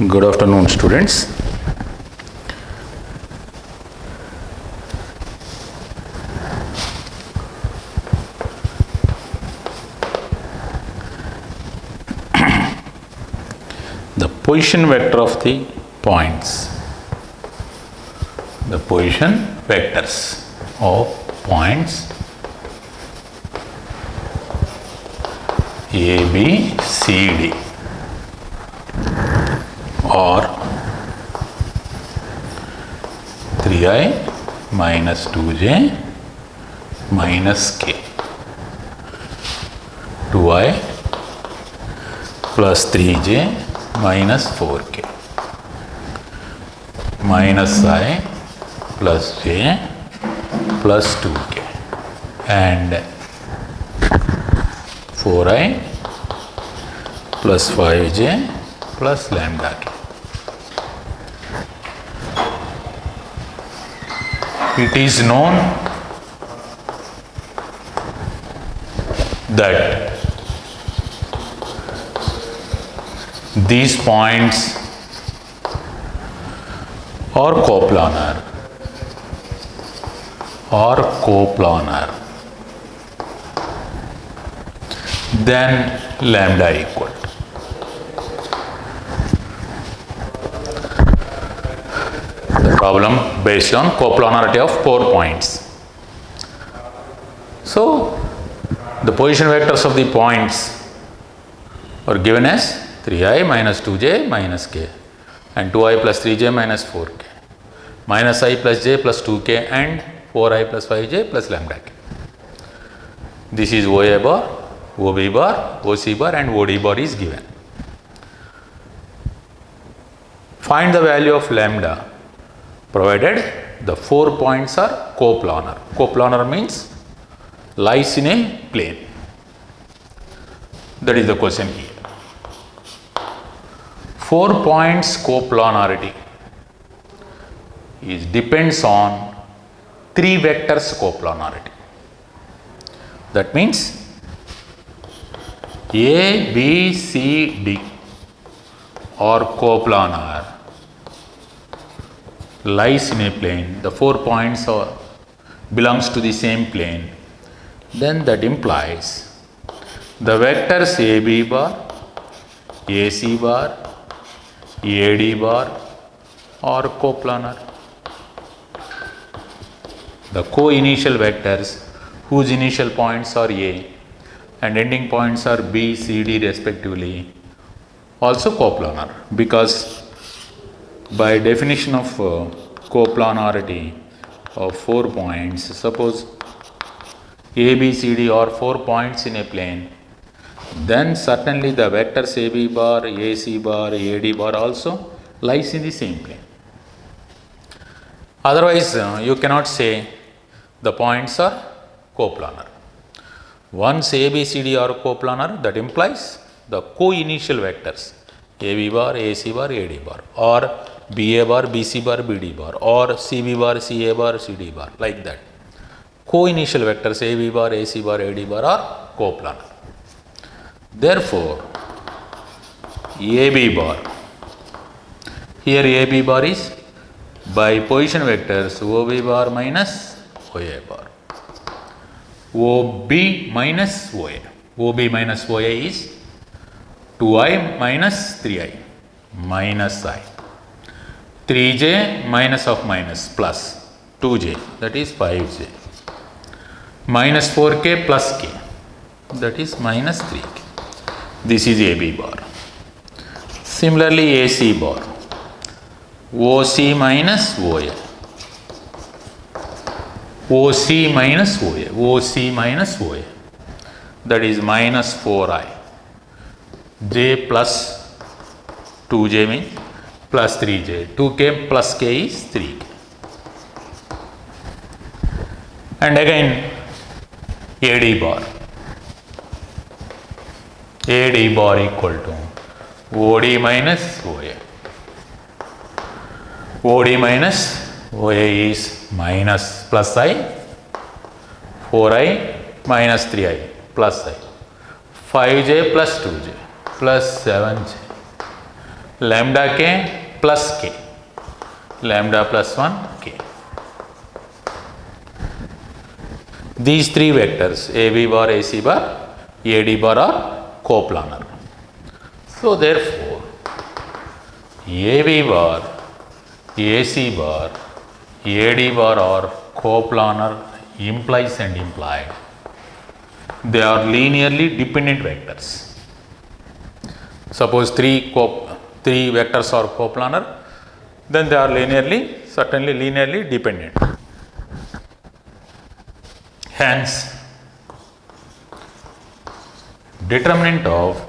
Good afternoon, students. The position vector of the points. The position vectors of points A, B, C, D or 3i minus 2j minus k, 2i plus 3j minus 4k, minus I plus j plus 2k, and 4i plus 5j plus lambda k. It is known that these points are coplanar then lambda equal. The problem based on coplanarity of 4 points. So, the position vectors of the points are given as 3i minus 2j minus k and 2i plus 3j minus 4k, minus I plus j plus 2k and 4i plus 5j plus lambda k. This is OA bar, OB bar, OC bar and OD bar is given. Find the value of lambda provided the 4 points are coplanar. Coplanar means lies in a plane. That is the question here. 4 points coplanarity depends on 3 vectors coplanarity. That means A, B, C, D are coplanar, lies in a plane. The 4 points belongs to the same plane. Then that implies the vectors AB bar, AC bar, AD bar are coplanar. The co-initial vectors whose initial points are A and ending points are B, C, D respectively also coplanar, because by definition of coplanarity of 4 points, suppose A, B, C, D are 4 points in a plane, then certainly the vectors AB bar, AC bar, AD bar also lies in the same plane. Otherwise, you cannot say the points are coplanar. Once A, B, C, D are coplanar, that implies the co-initial vectors AB bar, AC bar, AD bar, or BA bar, BC bar, BD bar, or CB bar, CA bar, CD bar, like that. Co-initial vectors AB bar, AC bar, AD bar are coplanar. Therefore, AB bar, here AB bar is by position vectors OB bar minus OA bar, OB minus OA. OB minus OA is 2i minus 3i minus I, 3j minus of minus plus 2j, that is 5j, minus 4k plus k, that is minus 3k. This is AB bar. Similarly, AC bar, OC minus OA, OC minus OA, OC minus OA, that is minus 4i, j plus 2j means plus 3j, 2k plus k is 3k. And again AD bar, AD bar equal to OD minus OA. OD minus OA is minus plus I, 4i minus 3i plus I, 5j plus 2j plus 7j lambda k plus k, lambda plus 1 k. These three vectors AB bar, AC bar, AD bar are coplanar. So therefore AB bar, AC bar, AD bar are coplanar implies and implied. They are linearly dependent vectors. Suppose three vectors are coplanar, then they are certainly linearly dependent. Hence, determinant of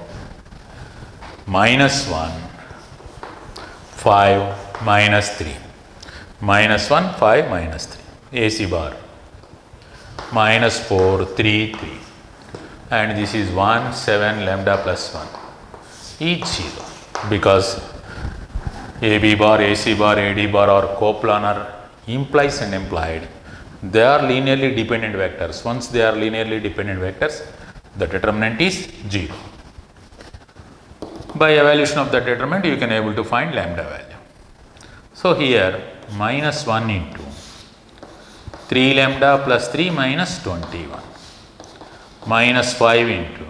-1, 5, -3, -1, 5, -3, AC bar, -4, 3, 3, and this is 1, 7, lambda plus 1, each 0, because AB bar, AC bar, AD bar are coplanar implies and implied. They are linearly dependent vectors. Once they are linearly dependent vectors, the determinant is 0. By evaluation of the determinant, you can able to find lambda value. So here -1 into 3 lambda plus 3 minus 21, -5 into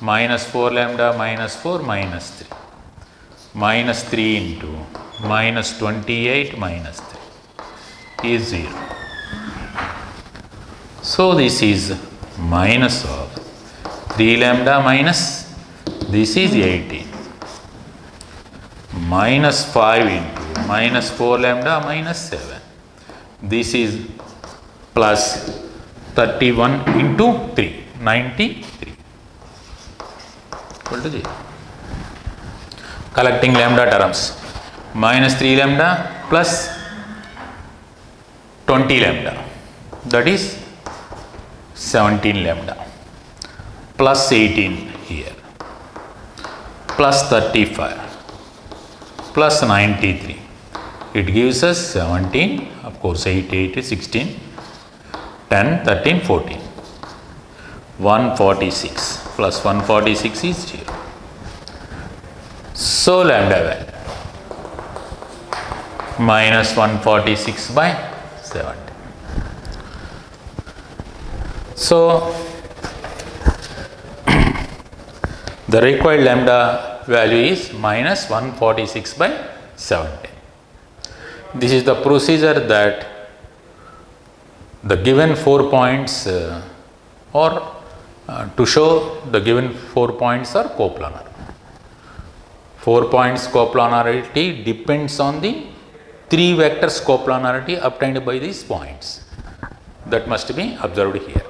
-4 lambda minus 4 minus 3, -3 into -28 minus 3 is 0. So this is minus of 3 lambda minus, this is 18, -5 into -4 lambda minus 7, this is plus 31 into 3, 93, equal to 0. Collecting lambda terms, -3 lambda plus 20 lambda, that is 17 lambda, plus 18 here, plus 35, plus 93. It gives us 17, of course 8, 8 is 16, 10, 13, 14. 146 plus 146 is 0. So lambda value -146 by 70. So the required lambda value is -146 by 70. This is the procedure that the given 4 points or to show the given 4 points are coplanar. 4 points coplanarity depends on the 3 vectors coplanarity obtained by these points. That must be observed here.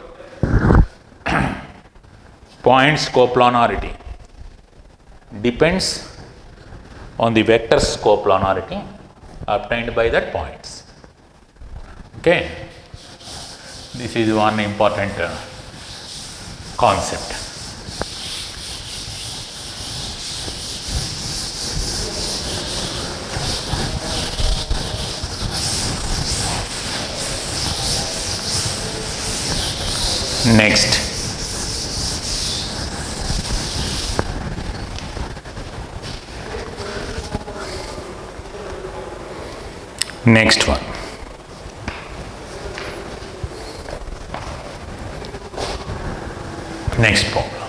Points coplanarity depends on the vectors coplanarity obtained by that points. Okay, this is one important concept. Next, next one. Next problem.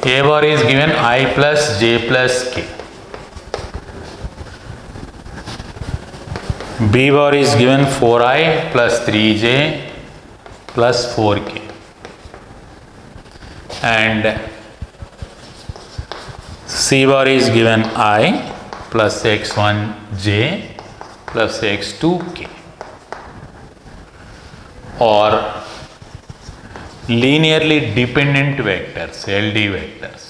A bar is given I plus j plus k. B bar is given 4i plus 3j plus 4k. And C bar is given I plus x1j plus x2k. Or linearly dependent vectors, LD vectors.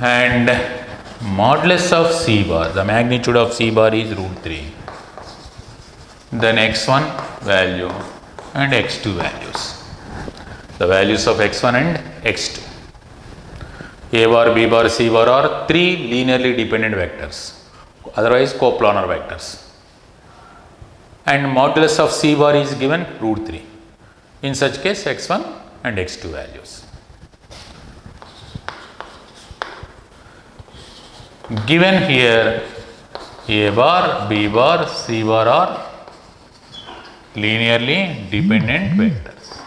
And modulus of C bar, the magnitude of C bar is √3. Then x1 value and x2 values. The values of x1 and x2. A bar, B bar, C bar are 3 linearly dependent vectors, otherwise coplanar vectors. And modulus of C bar is given √3. In such case, x1 and x2 values. Given here A bar, B bar, C bar are linearly dependent vectors.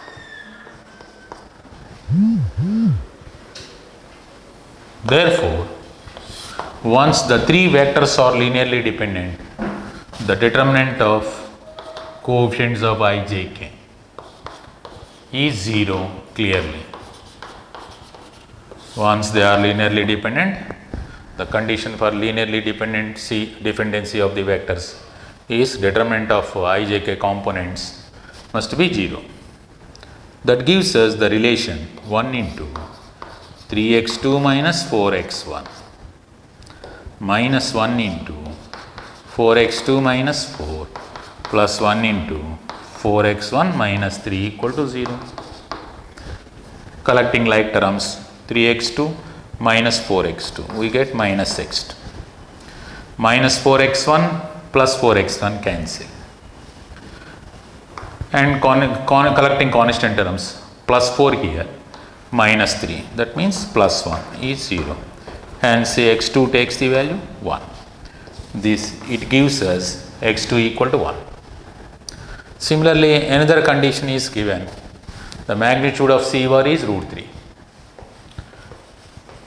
Therefore, once the three vectors are linearly dependent, the determinant of coefficients of I, J, K is 0 clearly. Once they are linearly dependent, the condition for linearly dependency of the vectors is determinant of I, J, K components must be 0. That gives us the relation 1 into 3x2 minus 4x1 minus 1 into 4x2 minus 4 plus 1 into 4x1 minus 3 equal to 0. Collecting like terms, 3x2 minus 4x2, we get minus x2. Minus 4x1 plus 4x1 cancel. And collecting constant terms, plus 4 here, minus 3, that means plus 1 is 0. Hence x2 takes the value 1. It gives us x2 equal to 1. Similarly, another condition is given. The magnitude of C bar is root 3.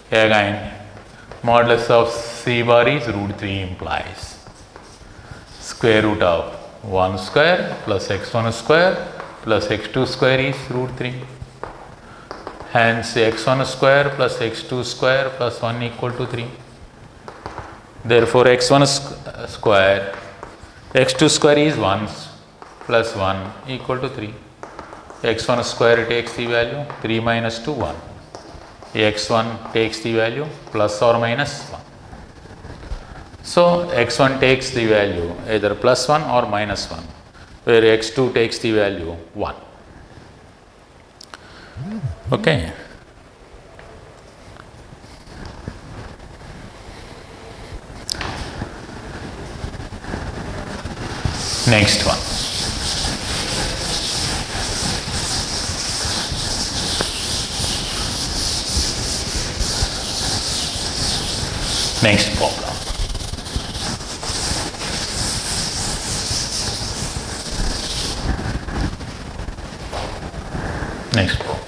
Again, modulus of C bar is root 3 implies square root of 1 square plus x1 square plus x2 square is root 3. Hence x1 square plus x2 square plus 1 equal to 3. Therefore, x1 square, x2 square is 1 plus 1 equal to 3. x1 square takes the value 3 minus 2, 1. x1 takes the value plus or minus 1. So, x1 takes the value either plus 1 or minus 1, where x2 takes the value 1. Okay. Next one. Next problem. Next problem.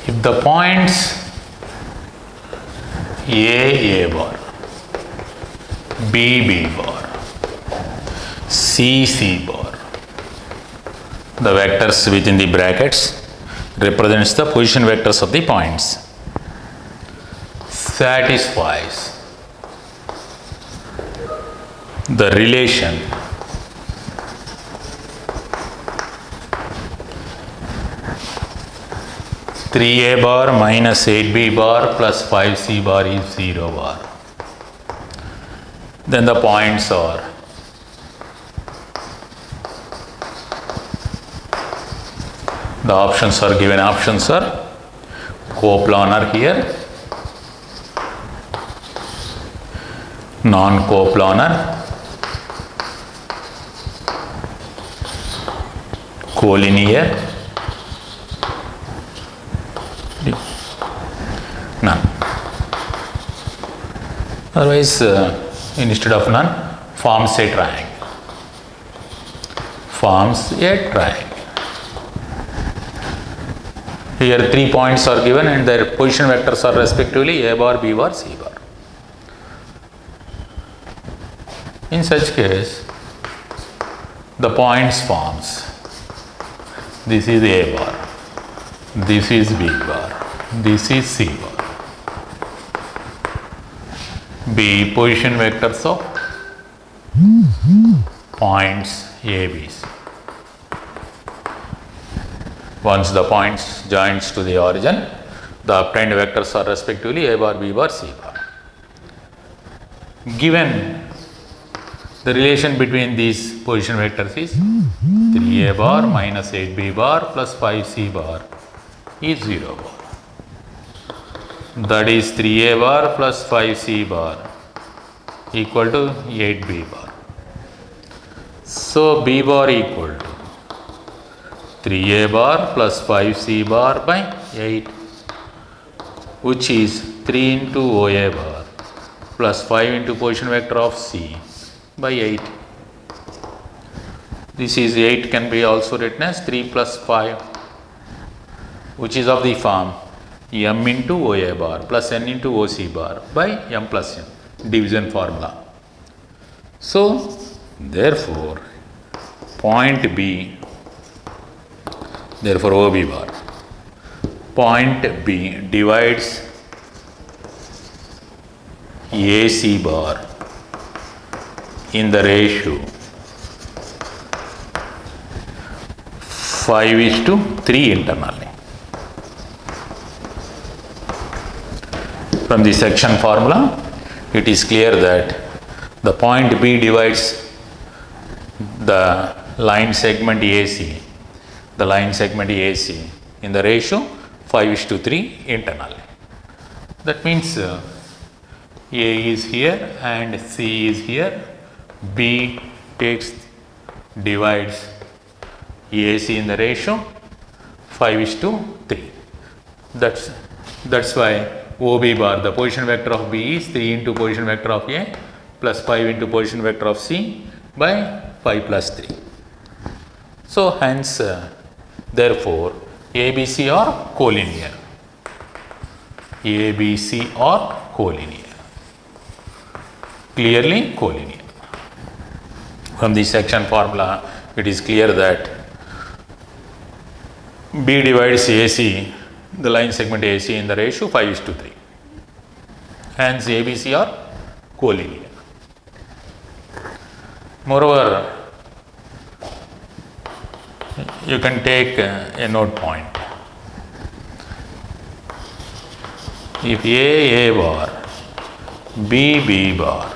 If the points A bar, B bar, C bar, the vectors within the brackets represents the position vectors of the points, satisfies the relation three A bar minus 8B bar plus 5C bar is 0 bar. Then the points are the options are given. Options are coplanar here, non-coplanar, collinear, none. Otherwise, instead of none, forms a triangle. Forms a triangle. Here 3 points are given and their position vectors are respectively A bar, B bar, C bar. In such case, the points forms. This is A bar, this is B bar, this is C bar. B position vectors of points A, B, C. Once the points joins to the origin, the obtained vectors are respectively A bar, B bar, C bar. Given the relation between these position vectors is 3A bar minus 8B bar plus 5C bar is 0 bar. That is 3A bar plus 5C bar equal to 8B bar. So B bar equal to 3a bar plus 5c bar by 8, which is 3 into OA bar plus 5 into position vector of C by 8. This is 8 can be also written as 3 plus 5, which is of the form m into OA bar plus n into OC bar by m plus n, division formula. So, therefore, point B, therefore OB bar, point B divides AC bar in the ratio 5:3 internally. From the section formula, it is clear that the point B divides the line segment AC, in the ratio 5:3 internally. That means A is here and C is here. B divides AC in the ratio 5:3. That's why OB bar, the position vector of B is 3 into position vector of A plus 5 into position vector of C by 5 plus 3. So hence, therefore, ABC are collinear. ABC are collinear. Clearly collinear. From the section formula, it is clear that B divides AC, the line segment AC in the ratio 5:3. Hence, ABC are collinear. Moreover, you can take a note point. If A bar, B bar,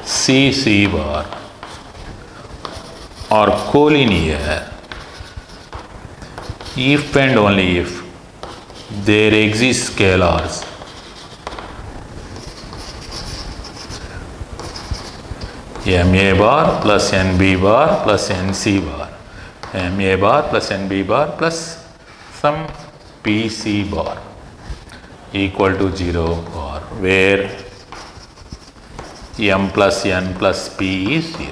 C bar are collinear if and only if there exist scalars MA bar plus NB bar plus NC bar, MA bar plus NB bar plus some PC bar equal to 0 bar, where M plus N plus P is 0.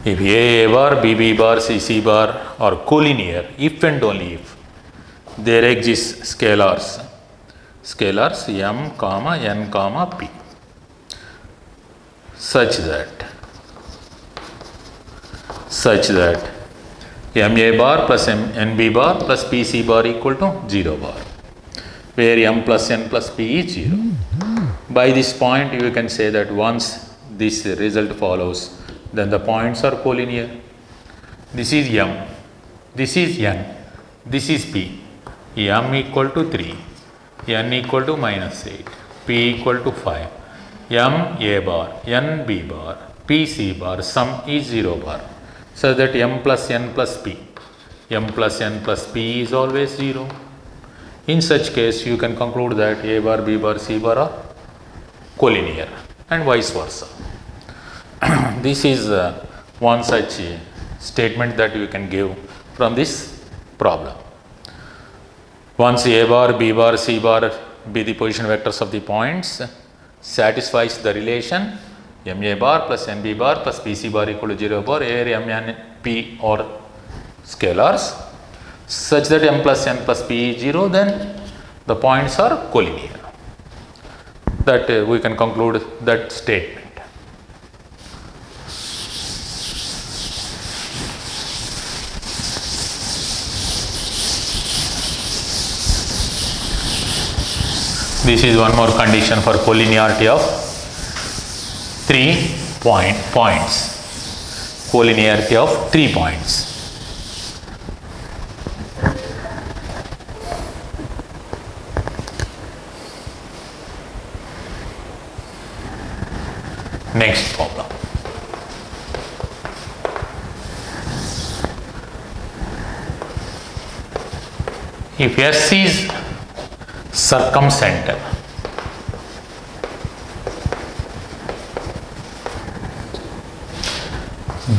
If A bar, B bar, C bar are collinear if and only if there exist scalars M, N, P, such that MA bar plus NB bar plus PC bar equal to 0 bar, where M plus N plus P is 0. By this point, you can say that once this result follows, then the points are collinear. This is M, this is N, this is P. M equal to 3, N equal to -8, P equal to 5. M A bar, N B bar, P C bar, sum is 0 bar, so that M plus N plus P is always 0. In such case, you can conclude that A bar, B bar, C bar are collinear and vice versa. This is one such statement that you can give from this problem. Once A bar, B bar, C bar be the position vectors of the points, satisfies the relation MA bar plus NB bar plus PC bar equal to 0 bar, where M and P are scalars, such that M plus N plus P is 0, then the points are collinear. That we can conclude that statement. This is one more condition for collinearity of 3 points. Collinearity of 3 points. Next problem. If S is circumcenter,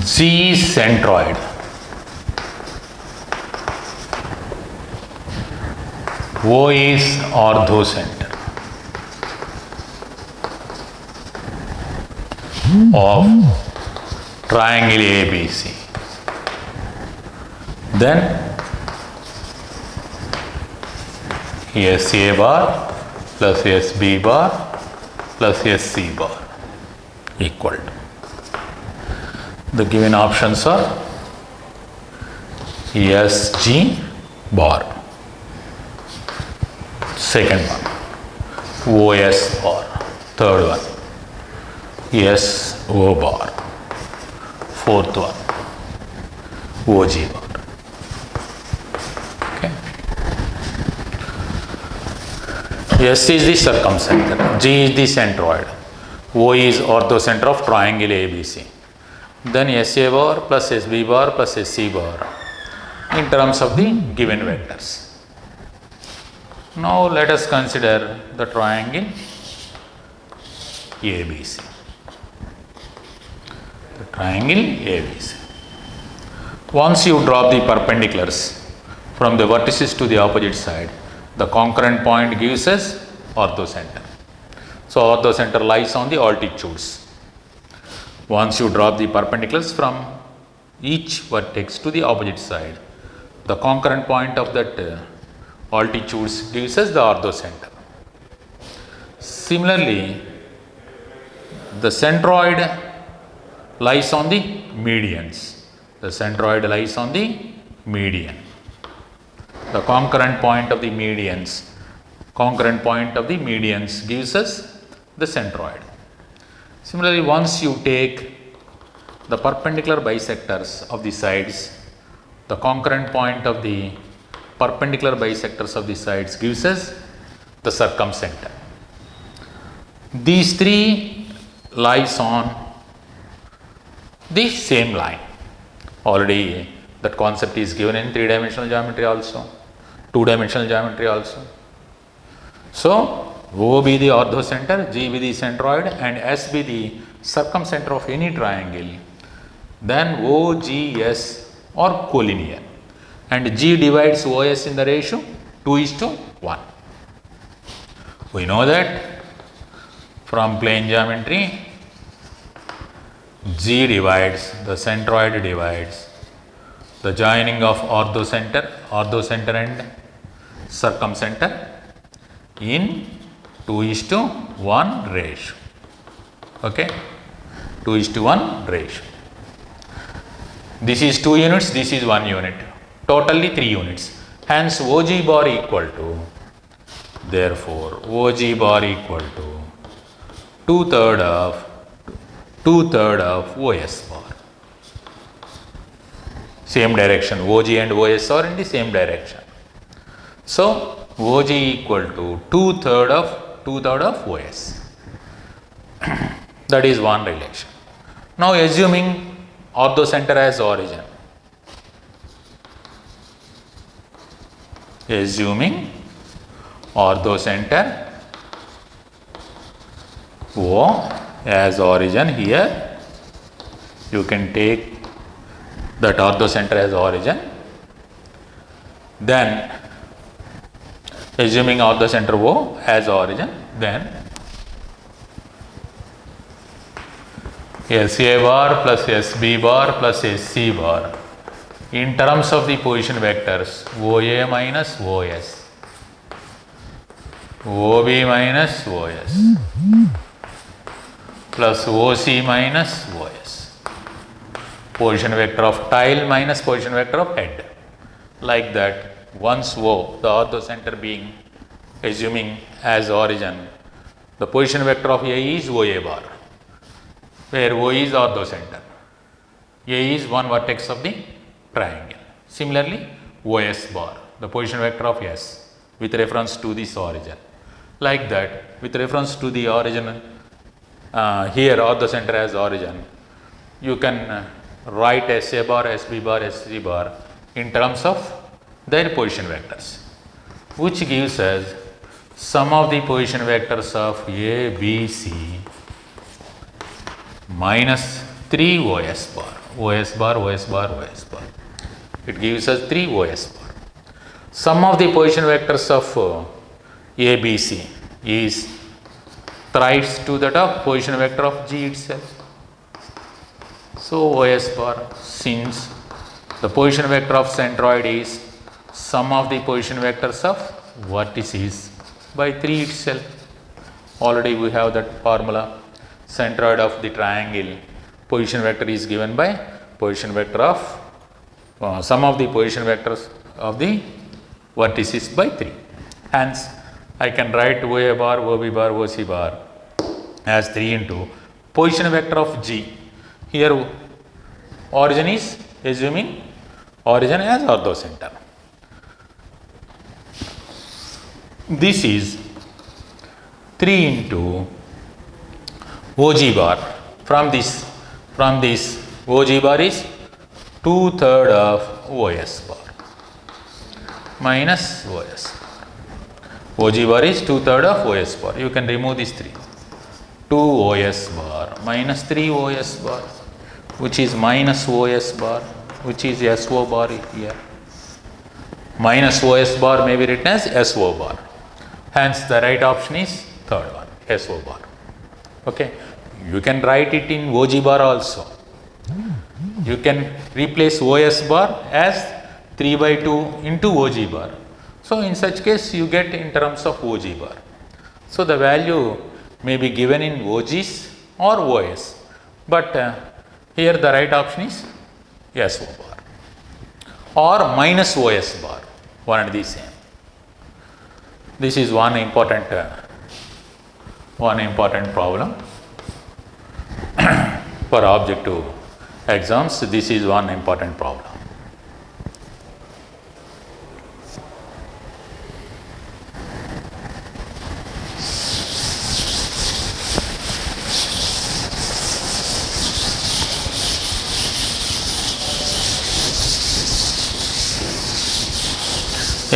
G is centroid, O is orthocenter of triangle ABC. Then SA bar plus SB bar plus SC bar equal to. The given options are SG bar, second one, OS bar, third one, SO bar, fourth one, OG bar. Okay. S is the circumcenter, G is the centroid, O is orthocenter of triangle ABC. Then SA bar plus SB bar plus SC bar in terms of the given vectors. Now let us consider the triangle ABC. The triangle ABC. Once you drop the perpendiculars from the vertices to the opposite side, the concurrent point gives us orthocenter. So orthocenter lies on the altitudes. Once you drop the perpendiculars from each vertex to the opposite side, the concurrent point of that altitudes gives us the orthocenter. Similarly, the centroid lies on the medians. The centroid lies on the median. The concurrent point of the medians gives us the centroid. Similarly, once you take the perpendicular bisectors of the sides, the concurrent point of the perpendicular bisectors of the sides gives us the circumcenter. These three lies on the same line. Already that concept is given in 3-dimensional geometry also, 2-dimensional geometry also. So O be the orthocenter, G be the centroid and S be the circumcenter of any triangle, then OGS are collinear and G divides OS in the ratio 2:1. We know that from plane geometry, G divides, the centroid divides the joining of orthocenter and circumcenter in 2:1 ratio. Okay, 2:1 ratio. This is 2 units, this is 1 unit, totally 3 units. Hence OG bar equal to, therefore OG bar equal to 2/3 of OS bar. Same direction, OG and OS are in the same direction. So OG equal to 2/3 of OS. That is one relation. Now assuming orthocenter as origin. Assuming orthocenter O as origin, here you can take that orthocenter as origin. Then assuming orthocenter O as origin, then SA bar plus SB bar plus SC bar in terms of the position vectors OA minus OS, OB minus OS plus OC minus OS, position vector of tile minus position vector of head, like that. Once O, the orthocenter being assuming as origin, the position vector of A is OA bar, where O is orthocenter. A is one vertex of the triangle. Similarly, OS bar, the position vector of S with reference to this origin. Like that, with reference to the origin, here orthocenter as origin, you can write SA bar, SB bar, SC bar in terms of their position vectors, which gives us sum of the position vectors of A, B, C minus 3 OS bar, OS bar, OS bar, OS bar. It gives us 3 OS bar. sum of the position vectors of A, B, C is thrice to that of position vector of G itself. So OS bar, since the position vector of centroid is sum of the position vectors of vertices by 3 itself. Already we have that formula. Centroid of the triangle position vector is given by position vector of sum of the position vectors of the vertices by 3. Hence, I can write OA bar, OB bar, OC bar as 3 into position vector of G. Here origin is assuming origin as orthocenter. This is 3 into OG bar. From this OG bar is 2/3 of OS bar minus OS. OG bar is 2/3 of OS bar. You can remove these 3. 2 OS bar minus 3 OS bar, which is minus OS bar, which is SO bar here. Minus OS bar may be written as SO bar. Hence, the right option is third one, SO bar. Okay. You can write it in OG bar also. You can replace OS bar as 3/2 into OG bar. So, in such case, you get in terms of OG bar. So, the value may be given in OGs or OS, but here the right option is SO bar or minus OS bar, one and the same. This is one important problem for objective exams. This is one important problem.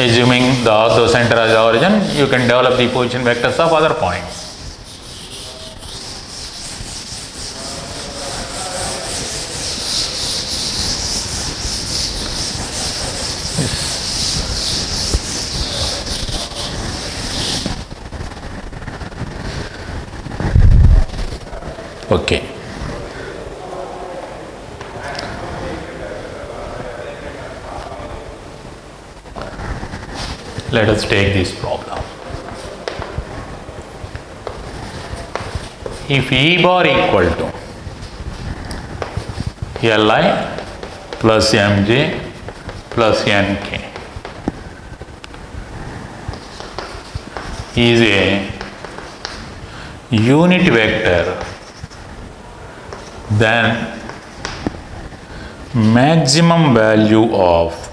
Assuming the orthocenter as origin, you can develop the position vectors of other points. Okay. Let us take this problem. If E bar equal to Li plus Mj plus Nk is a unit vector, then maximum value of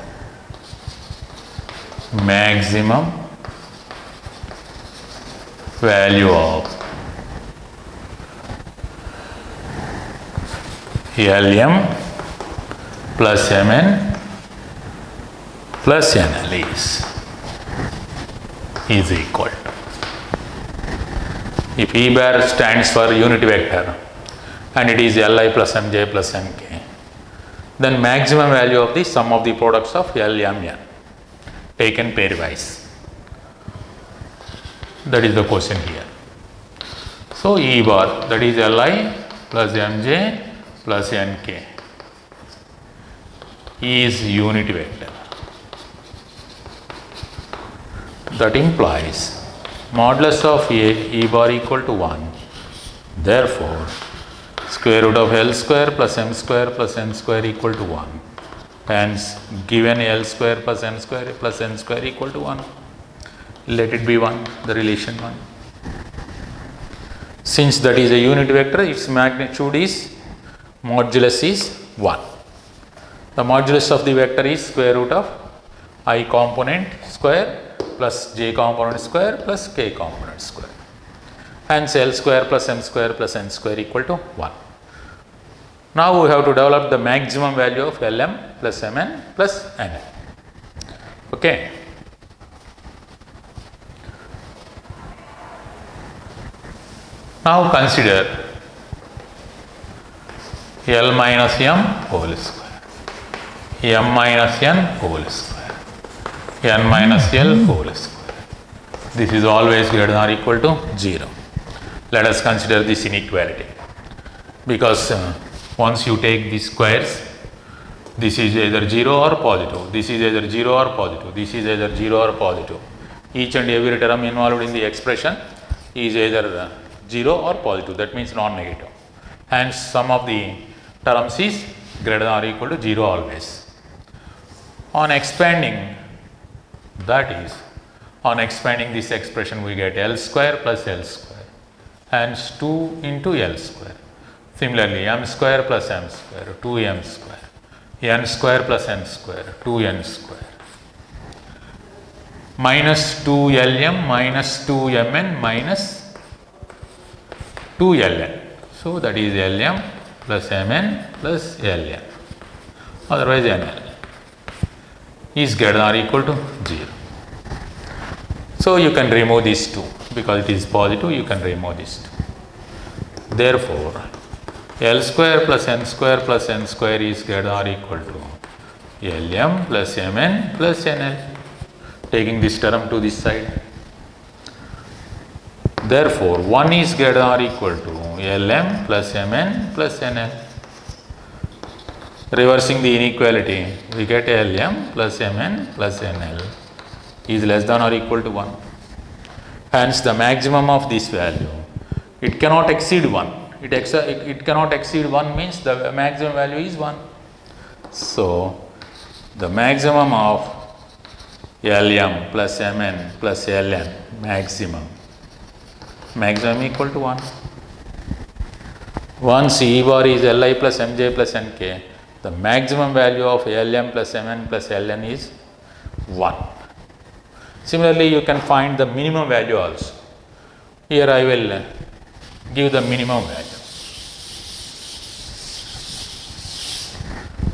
Lm plus Mn plus Nl is equal to, if E bar stands for unit vector and it is Li plus Mj plus Nk, then maximum value of the sum of the products of Lmn taken pairwise. That is the question here. So, E bar, that is Li plus Mj plus Nk, is unit vector. That implies modulus of E bar equal to 1. Therefore, square root of L square plus M square plus N square equal to 1. Hence, given L square plus M square plus N square equal to 1, let it be 1, the relation 1. Since that is a unit vector, its magnitude is, modulus is 1. The modulus of the vector is square root of I component square plus j component square plus k component square. Hence, L square plus M square plus N square equal to 1. Now, we have to develop the maximum value of Lm plus Mn plus Nl. Okay. Now, consider L minus M whole square, M minus N whole square, n minus L whole square. This is always greater than or equal to 0. Let us consider this inequality, because once you take these squares, this is either 0 or positive, this is either 0 or positive, this is either 0 or positive. Each and every term involved in the expression is either 0 or positive, that means non-negative. Hence, sum of the terms is greater than or equal to 0 always. On expanding, that is, on expanding this expression, we get L square plus L square, hence 2 into L square. Similarly, m square plus m square, 2m square, n square plus n square, 2n square, minus 2lm minus 2mn minus 2ln. So, that is Lm plus Mn plus Ln, otherwise Nl is greater than or equal to 0. So, you can remove these 2, because it is positive, you can remove these 2. Therefore, L square plus n square plus n square is greater than or equal to Lm plus Mn plus Nl, taking this term to this side. Therefore, 1 is greater than or equal to Lm plus Mn plus Nl. Reversing the inequality, we get Lm plus Mn plus Nl is less than or equal to 1. Hence, the maximum of this value, it cannot exceed 1. It cannot exceed 1 means the maximum value is 1. So, the maximum of Lm plus Mn plus Ln, maximum equal to 1. Once E bar is Li plus Mj plus Nk, the maximum value of Lm plus Mn plus Ln is 1. Similarly, you can find the minimum value also. Here I will give the minimum value.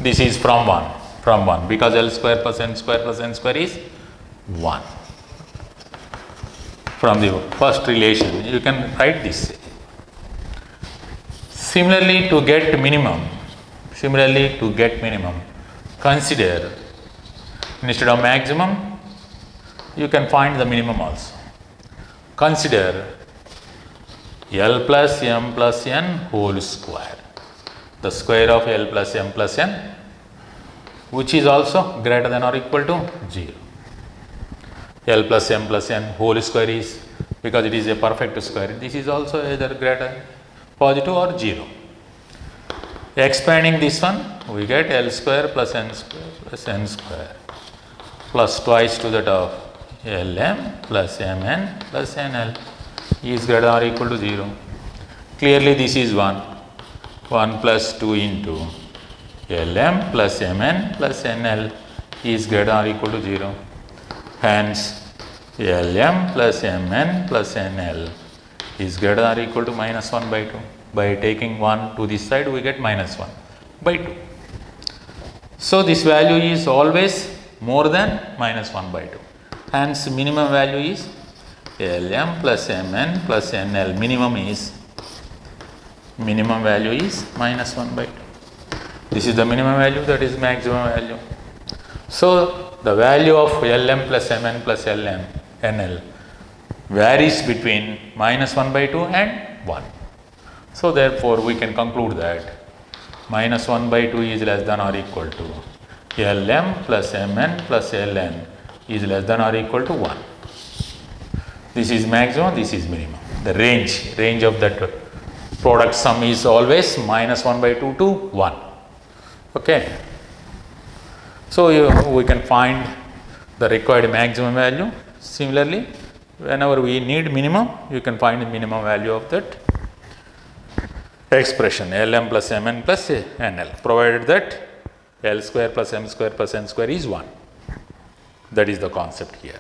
This is from 1, because L square plus n square plus n square is 1. From the first relation, you can write this. Similarly, to get minimum, consider instead of maximum, you can find the minimum also. Consider L plus m plus n whole square, the square of L plus m plus n, which is also greater than or equal to 0. L plus m plus n whole square is, because it is a perfect square, this is also either greater, positive or 0. Expanding this one, we get L square plus n square plus twice to that of Lm plus Mn plus Nl is greater than or equal to 0. Clearly, this is 1 plus 2 into Lm plus Mn plus Nl is greater than or equal to 0. Hence, Lm plus Mn plus Nl is greater than or equal to minus 1 by 2. By taking 1 to this side, we get minus 1 by 2. So, this value is always more than minus 1 by 2. Hence, minimum value is Lm plus Mn plus Nl. Minimum value is minus 1 by 2. This is the minimum value, that is maximum value. So, the value of Lm plus Mn plus Nl varies between minus 1 by 2 and 1. So, therefore, we can conclude that minus 1 by 2 is less than or equal to Lm plus Mn plus Ln is less than or equal to 1. This is maximum, this is minimum. The range of that product sum is always minus 1 by 2 to 1. Okay. So, we can find the required maximum value. Similarly, whenever we need minimum, you can find the minimum value of that expression Lm plus Mn plus Nl, provided that L square plus m square plus n square is 1. That is the concept here.